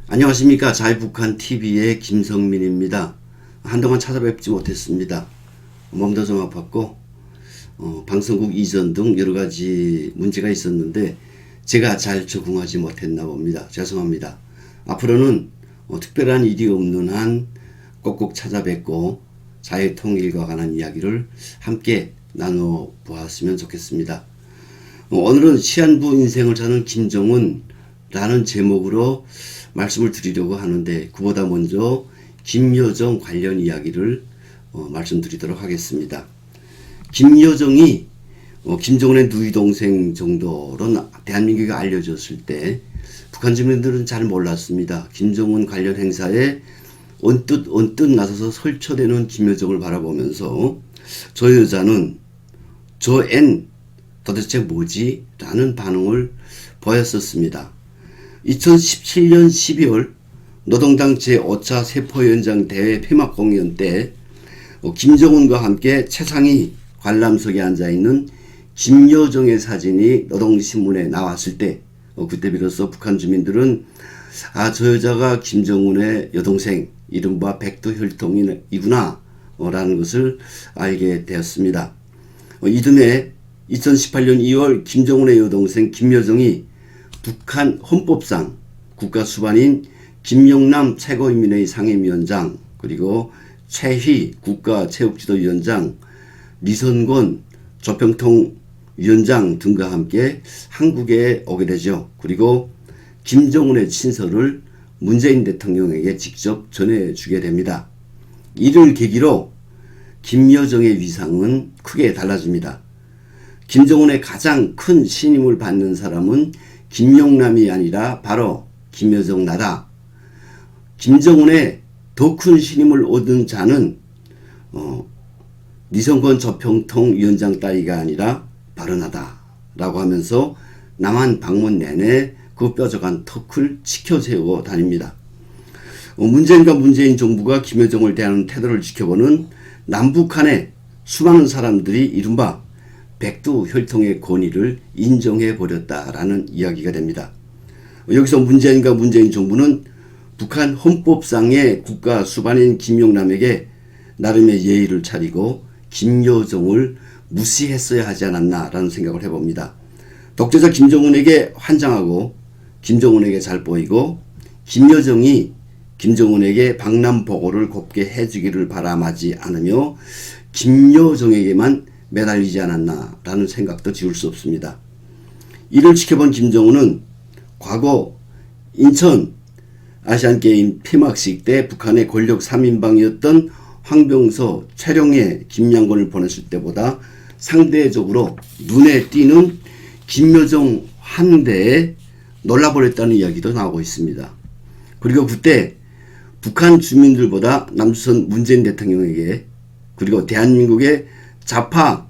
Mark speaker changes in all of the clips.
Speaker 1: 안녕하십니까. 자유북한TV의 김성민입니다. 한동안 찾아뵙지 못했습니다. 몸도 좀 아팠고 방송국 이전 등 여러가지 문제가 있었는데 제가 잘 적응하지 못했나 봅니다. 죄송합니다. 앞으로는 특별한 일이 없는 한 꼭꼭 찾아뵙고 자유통일과 관한 이야기를 함께 나눠보았으면 좋겠습니다. 오늘은 시한부 인생을 사는 김정은라는 제목으로 말씀을 드리려고 하는데, 그보다 먼저 김여정 관련 이야기를 말씀드리도록 하겠습니다. 김여정이 김정은의 누이 동생 정도로 대한민국에 알려졌을 때 북한 주민들은 잘 몰랐습니다. 김정은 관련 행사에 언뜻 나서서 설쳐대는 김여정을 바라보면서 저 여자는 저 앤 도대체 뭐지? 라는 반응을 보였었습니다. 2017년 12월 노동당 제5차 세포연장 대회 폐막 공연 때 김정은과 함께 최상위 관람석에 앉아있는 김여정의 사진이 노동신문에 나왔을 때 그때 비로소 북한 주민들은 저 여자가 김정은의 여동생 이른바 백두혈통이구나 라는 것을 알게 되었습니다. 이듬해 2018년 2월 김정은의 여동생 김여정이 북한 헌법상 국가수반인 김영남 최고인민회의 상임위원장, 그리고 최희 국가체육지도위원장, 리선권 조평통위원장 등과 함께 한국에 오게 되죠. 그리고 김정은의 친서를 문재인 대통령에게 직접 전해주게 됩니다. 이를 계기로 김여정의 위상은 크게 달라집니다. 김정은의 가장 큰 신임을 받는 사람은 김영남이 아니라 바로 김여정 나다. 김정은의 더 큰 신임을 얻은 자는 리성권 조평통위원장 따위가 아니라 바로 나다 라고 하면서 남한 방문 내내 그 뾰족한 턱을 치켜세우고 다닙니다. 문재인과 문재인 정부가 김여정을 대하는 태도를 지켜보는 남북한의 수많은 사람들이 이른바 백두혈통의 권위를 인정해버렸다라는 이야기가 됩니다. 여기서 문재인과 문재인 정부는 북한 헌법상의 국가 수반인 김영남에게 나름의 예의를 차리고 김여정을 무시했어야 하지 않았나라는 생각을 해봅니다. 독재자 김정은에게 환장하고 김정은에게 잘 보이고 김여정이 김정은에게 방남보고를 곱게 해주기를 바람하지 않으며 김여정에게만 매달리지 않았나라는 생각도 지울 수 없습니다. 이를 지켜본 김정은은 과거 인천 아시안게임 폐막식 때 북한의 권력 3인방이었던 황병서, 최룡해, 김양곤을 보냈을 때보다 상대적으로 눈에 띄는 김여정 한 대에 놀라버렸다는 이야기도 나오고 있습니다. 그리고 그때 북한 주민들보다 남조선 문재인 대통령에게, 그리고 대한민국의 좌파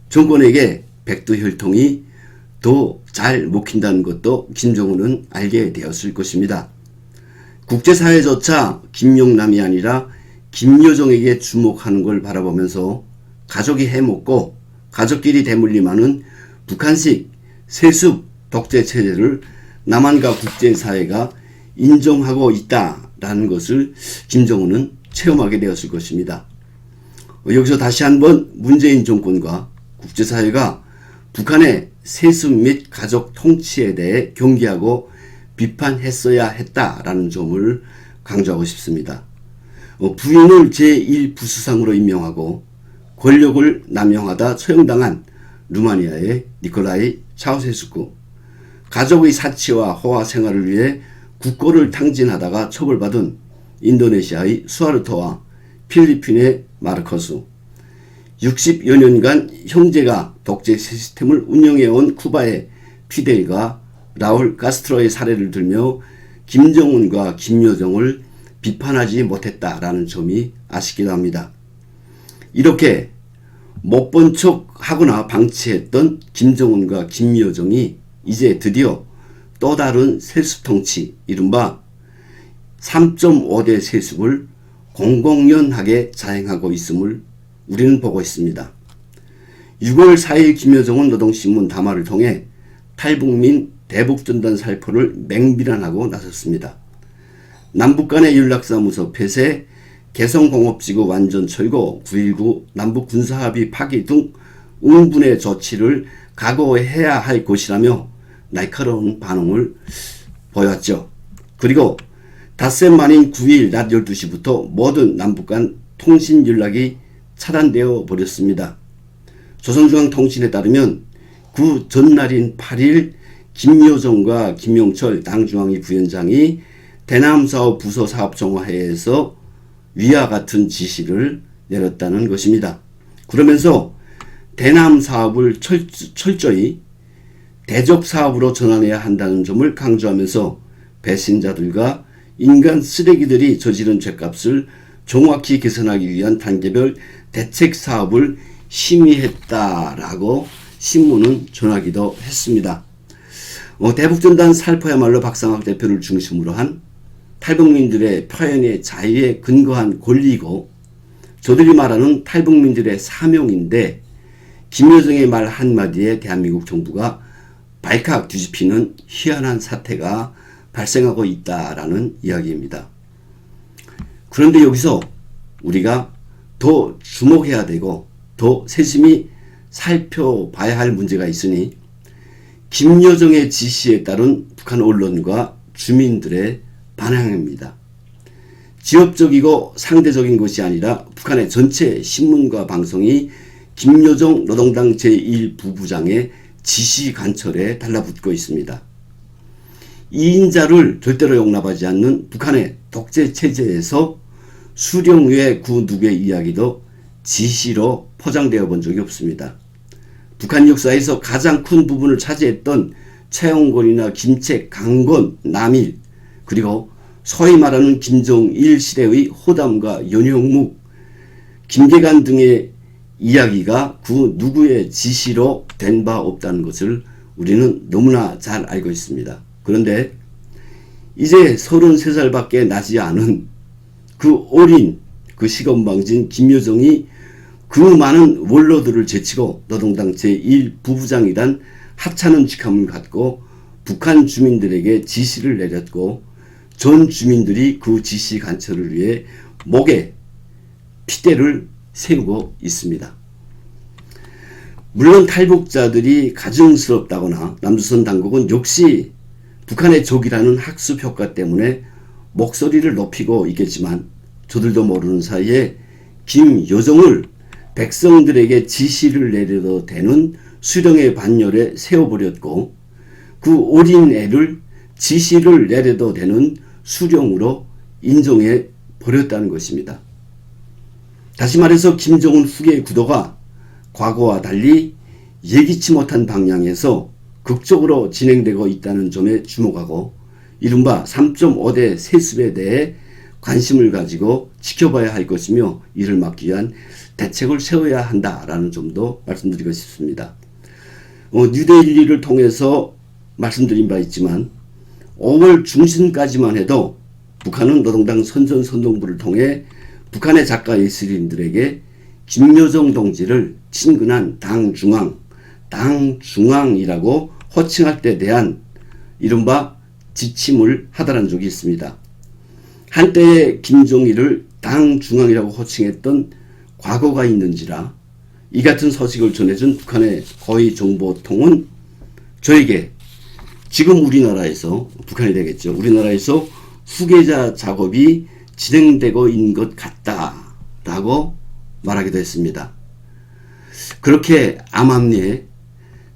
Speaker 1: 정권에게 백두혈통이 더 잘 먹힌다는 것도 김정은은 알게 되었을 것입니다. 국제사회조차 김영남이 아니라 김여정에게 주목하는 걸 바라보면서 가족이 해먹고 가족끼리 대물림하는 북한식 세습 독재체제를 남한과 국제사회가 인정하고 있다라는 것을 김정은은 체험하게 되었을 것입니다. 여기서 다시 한번 문재인 정권과 국제사회가 북한의 세습 및 가족 통치에 대해 경계하고 비판했어야 했다라는 점을 강조하고 싶습니다. 부인을 제1부수상으로 임명하고 권력을 남용하다 처형당한 루마니아의 니콜라이 차우세스쿠, 가족의 사치와 호화 생활을 위해 국고를 탕진하다가 처벌받은 인도네시아의 수하르토와 필리핀의 마르코스, 60여 년간 형제가 독재 시스템을 운영해온 쿠바의 피델과 라울 카스트로의 사례를 들며 김정은과 김여정을 비판하지 못했다라는 점이 아쉽기도 합니다. 이렇게 못 본 척 하거나 방치했던 김정은과 김여정이 이제 드디어 또 다른 세습통치, 이른바 3.5대 세습을 공공연하게 자행하고 있음을 우리는 보고 있습니다. 6월 4일 김여정은 노동신문 담화를 통해 탈북민 대북전단 살포를 맹비난하고 나섰습니다. 남북 간의 연락사무소 폐쇄, 개성공업지구 완전 철거, 9.19 남북 군사합의 파기 등 응분의 조치를 각오해야 할 것이라며 날카로운 반응을 보였죠. 그리고 닷새 만인 9일 낮 12시부터 모든 남북 간 통신 연락이 차단되어 버렸습니다. 조선중앙통신에 따르면 그 전날인 8일 김여정과 김용철 당중앙위 부위원장이 대남사업 부서 사업정화회에서 위와 같은 지시를 내렸다는 것입니다. 그러면서 대남사업을 철저히 대적사업으로 전환해야 한다는 점을 강조하면서 배신자들과 인간 쓰레기들이 저지른 죄값을 정확히 개선하기 위한 단계별 대책 사업을 심의했다라고 신문은 전하기도 했습니다. 대북전단 살포야말로 박상학 대표를 중심으로 한 탈북민들의 표현의 자유에 근거한 권리이고 저들이 말하는 탈북민들의 사명인데 김여정의 말 한마디에 대한민국 정부가 발칵 뒤집히는 희한한 사태가 발생하고 있다라는 이야기입니다. 그런데 여기서 우리가 더 주목해야 되고 더 세심히 살펴봐야 할 문제가 있으니 김여정의 지시에 따른 북한 언론과 주민들의 반응입니다. 지역적이고 상대적인 것이 아니라 북한의 전체 신문과 방송이 김여정 노동당 제1부부장의 지시 관철에 달라붙고 있습니다. 2인자를 절대로 용납하지 않는 북한의 독재 체제에서 수령 외 그 누구의 이야기도 지시로 포장되어 본 적이 없습니다. 북한 역사에서 가장 큰 부분을 차지했던 최영곤이나 김책, 강건, 남일 그리고 소위 말하는 김정일 시대의 호담과 연형묵, 김계관 등의 이야기가 그 누구의 지시로 된 바 없다는 것을 우리는 너무나 잘 알고 있습니다. 그런데 이제 33살밖에 나지 않은 그 어린 그 시건방진 김여정이 그 많은 원로들을 제치고 노동당 제1부부장이란 하찮은 직함을 갖고 북한 주민들에게 지시를 내렸고 전 주민들이 그 지시 관철을 위해 목에 핏대를 세우고 있습니다. 물론 탈북자들이 가증스럽다거나 남조선 당국은 역시 북한의 적이라는 학습 효과 때문에 목소리를 높이고 있겠지만 저들도 모르는 사이에 김여정을 백성들에게 지시를 내려도 되는 수령의 반열에 세워버렸고 그 어린 애를 지시를 내려도 되는 수령으로 인정해 버렸다는 것입니다. 다시 말해서 김정은 후계의 구도가 과거와 달리 예기치 못한 방향에서 극적으로 진행되고 있다는 점에 주목하고 이른바 3.5대 세습에 대해 관심을 가지고 지켜봐야 할 것이며 이를 막기 위한 대책을 세워야 한다라는 점도 말씀드리고 싶습니다. 뉴데일리를 통해서 말씀드린 바 있지만 5월 중순까지만 해도 북한은 노동당 선전선동부를 통해 북한의 작가 예술인들에게 김여정 동지를 친근한 당중앙이라고 호칭할 때 대한 이른바 지침을 하달한 적이 있습니다. 한때의 김정일을 당중앙이라고 호칭했던 과거가 있는지라 이 같은 소식을 전해준 북한의 고위 정보통은 저에게 지금 우리나라에서 북한이 되겠죠. 우리나라에서 후계자 작업이 진행되고 있는 것 같다라고 말하기도 했습니다. 그렇게 암암리에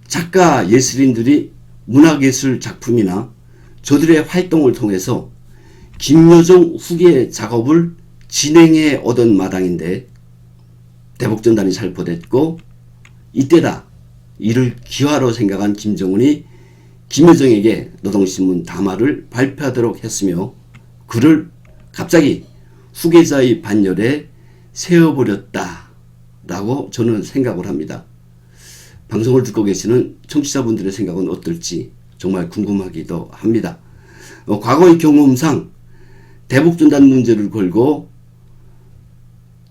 Speaker 1: 작가 예술인들이 문학예술 작품이나 저들의 활동을 통해서 김여정 후계 작업을 진행해 오던 마당인데 대북전단이 살포됐고 이때다 이를 기화로 생각한 김정은이 김여정에게 노동신문 담화를 발표하도록 했으며 그를 갑자기 후계자의 반열에 세워버렸다라고 저는 생각을 합니다. 방송을 듣고 계시는 청취자분들의 생각은 어떨지 정말 궁금하기도 합니다. 과거의 경험상 대북전단 문제를 걸고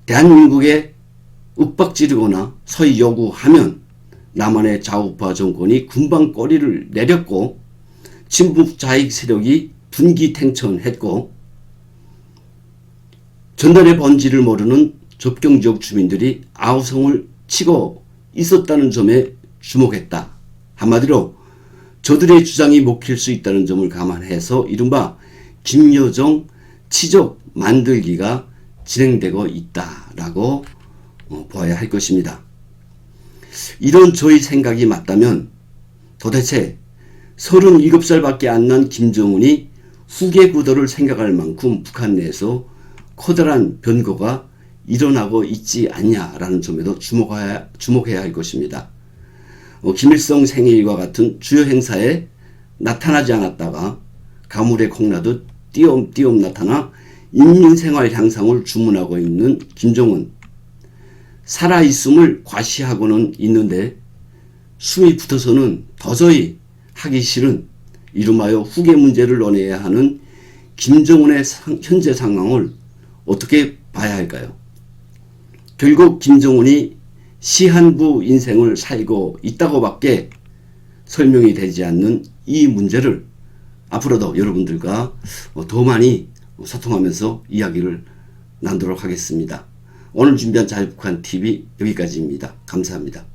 Speaker 1: 대한민국에 윽박지르거나 서히 요구하면 남한의 좌우파 정권이 금방 꼬리를 내렸고 친북 좌익 세력이 분기탱천했고 전단의 본질을 모르는 접경지역 주민들이 아우성을 치고 있었다는 점에 주목했다. 한마디로 저들의 주장이 먹힐 수 있다는 점을 감안해서 이른바 김여정 치적 만들기가 진행되고 있다라고 보아야 할 것입니다. 이런 저희 생각이 맞다면 도대체 37살밖에 안 난 김정은이 후계 구도를 생각할 만큼 북한 내에서 커다란 변고가 일어나고 있지 않냐라는 점에도 주목해야 할 것입니다. 김일성 생일과 같은 주요 행사에 나타나지 않았다가 가물에 콩나듯 띄엄띄엄 나타나 인민생활 향상을 주문하고 있는 김정은. 살아있음을 과시하고는 있는데 숨이 붙어서는 도저히 하기 싫은 이름하여 후계 문제를 논해야 하는 김정은의 현재 상황을 어떻게 봐야 할까요? 결국 김정은이 시한부 인생을 살고 있다고밖에 설명이 되지 않는 이 문제를 앞으로도 여러분들과 더 많이 소통하면서 이야기를 나누도록 하겠습니다. 오늘 준비한 자유북한TV 여기까지입니다. 감사합니다.